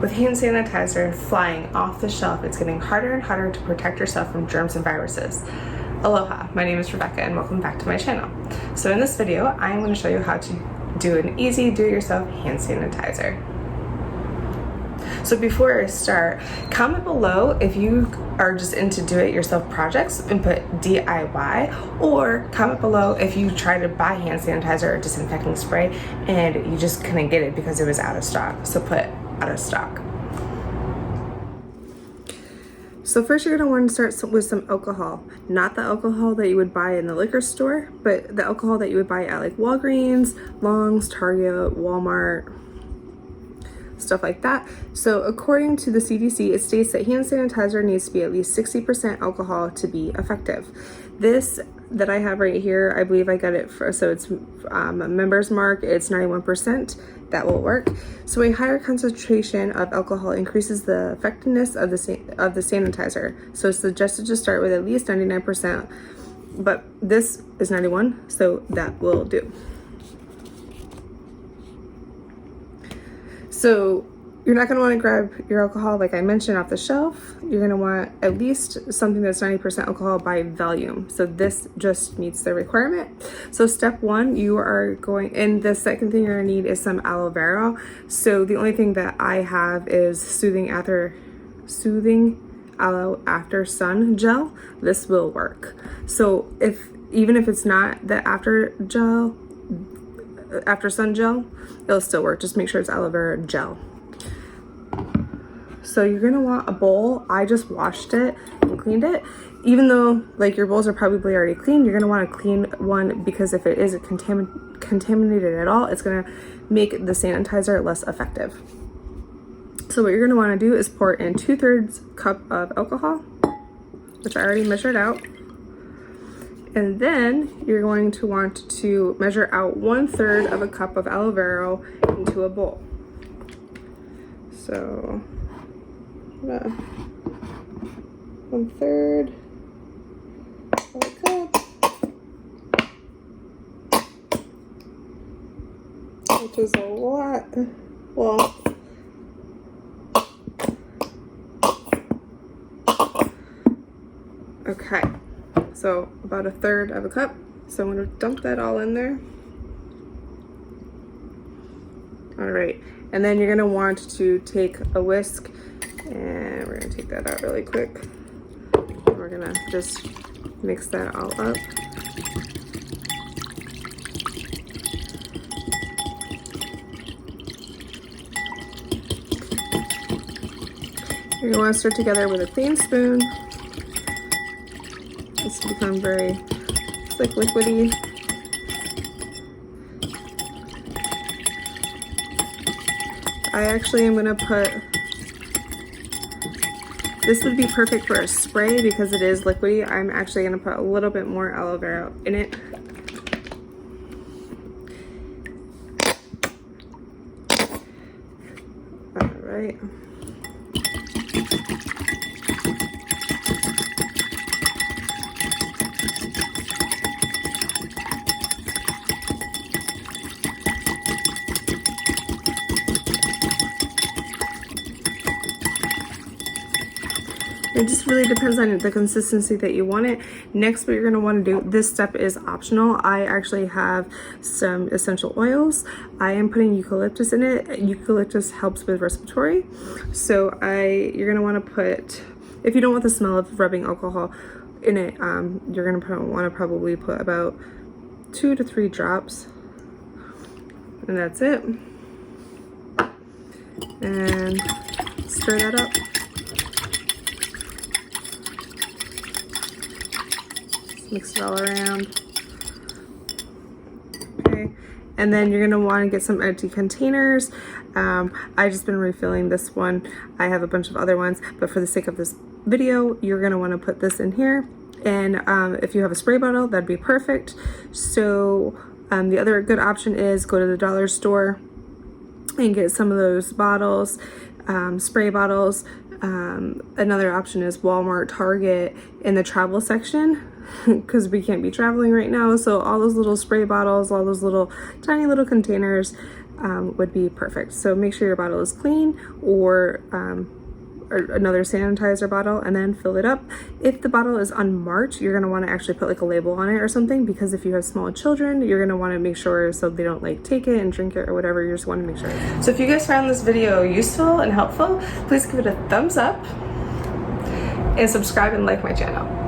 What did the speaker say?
With hand sanitizer flying off the shelf, it's getting harder and harder to protect yourself from germs and viruses. Aloha, my name is Rebecca and welcome back to my channel. So in this video, I am going to show you how to do an easy do-it-yourself hand sanitizer. So before I start, comment below if you are just into do-it-yourself projects and put DIY, or comment below if you try to buy hand sanitizer or disinfecting spray and you just couldn't get it because it was out of stock. So put out of stock. So first you're going to want to start with some alcohol. Not the alcohol that you would buy in the liquor store, but the alcohol that you would buy at like Walgreens, Long's, Target, Walmart, stuff like that. So according to the CDC, it states that hand sanitizer needs to be at least 60% alcohol to be effective. This that I have right here, I believe I got it for, so it's a Member's Mark, it's 91%. That will work. So a higher concentration of alcohol increases the effectiveness of the sanitizer. So it's suggested to start with at least 99%, but this is 91, so that will do. So you're not going to want to grab your alcohol, like I mentioned, off the shelf. You're going to want at least something that's 90% alcohol by volume. So this just meets the requirement. So step one, you are going, and the second thing you're going to need is some aloe vera. So the only thing that I have is soothing aloe after sun gel. This will work. So even if it's not the after sun gel, it'll still work. Just make sure it's aloe vera gel. So you're gonna want a bowl. I just washed it and cleaned it. Even though like your bowls are probably already clean, you're gonna want a clean one, because if it is contaminated at all, it's gonna make the sanitizer less effective. So what you're gonna wanna do is pour in 2/3 cup of alcohol, which I already measured out. And then you're going to want to measure out 1/3 of a cup of aloe vera into a bowl. So 1/3 of a cup, which is a lot. Well, okay, so about 1/3 of a cup. So I'm going to dump that all in there. All right, and then you're going to want to take a whisk, and we're going to take that out really quick. And we're going to just mix that all up. You're going to want to stir together with a clean spoon. It's become very like liquidy. I actually am gonna put, this would be perfect for a spray because it is liquidy. I'm actually gonna put a little bit more aloe vera in it. All right. It just really depends on the consistency that you want it. Next, what you're going to want to do, this step is optional. I actually have some essential oils. I am putting eucalyptus in it. Eucalyptus helps with respiratory. So you're going to want to put, if you don't want the smell of rubbing alcohol in it, you're going to want to probably put about 2 to 3 drops. And that's it. And stir that up. Mix it all around. Okay, and then you're gonna want to get some empty containers. I just been refilling this one. I have a bunch of other ones, but for the sake of this video, you're gonna want to put this in here. And if you have a spray bottle, that'd be perfect. So the other good option is go to the dollar store and get some of those bottles, spray bottles. Another option is Walmart, Target in the travel section, because we can't be traveling right now. So all those little spray bottles, all those little tiny little containers, would be perfect. So make sure your bottle is clean, or another sanitizer bottle, and then fill it up. If the bottle is unmarked, you're gonna want to actually put like a label on it or something, because if you have small children, you're gonna want to make sure so they don't like take it and drink it or whatever. You just want to make sure. So if you guys found this video useful and helpful, please give it a thumbs up and subscribe and like my channel.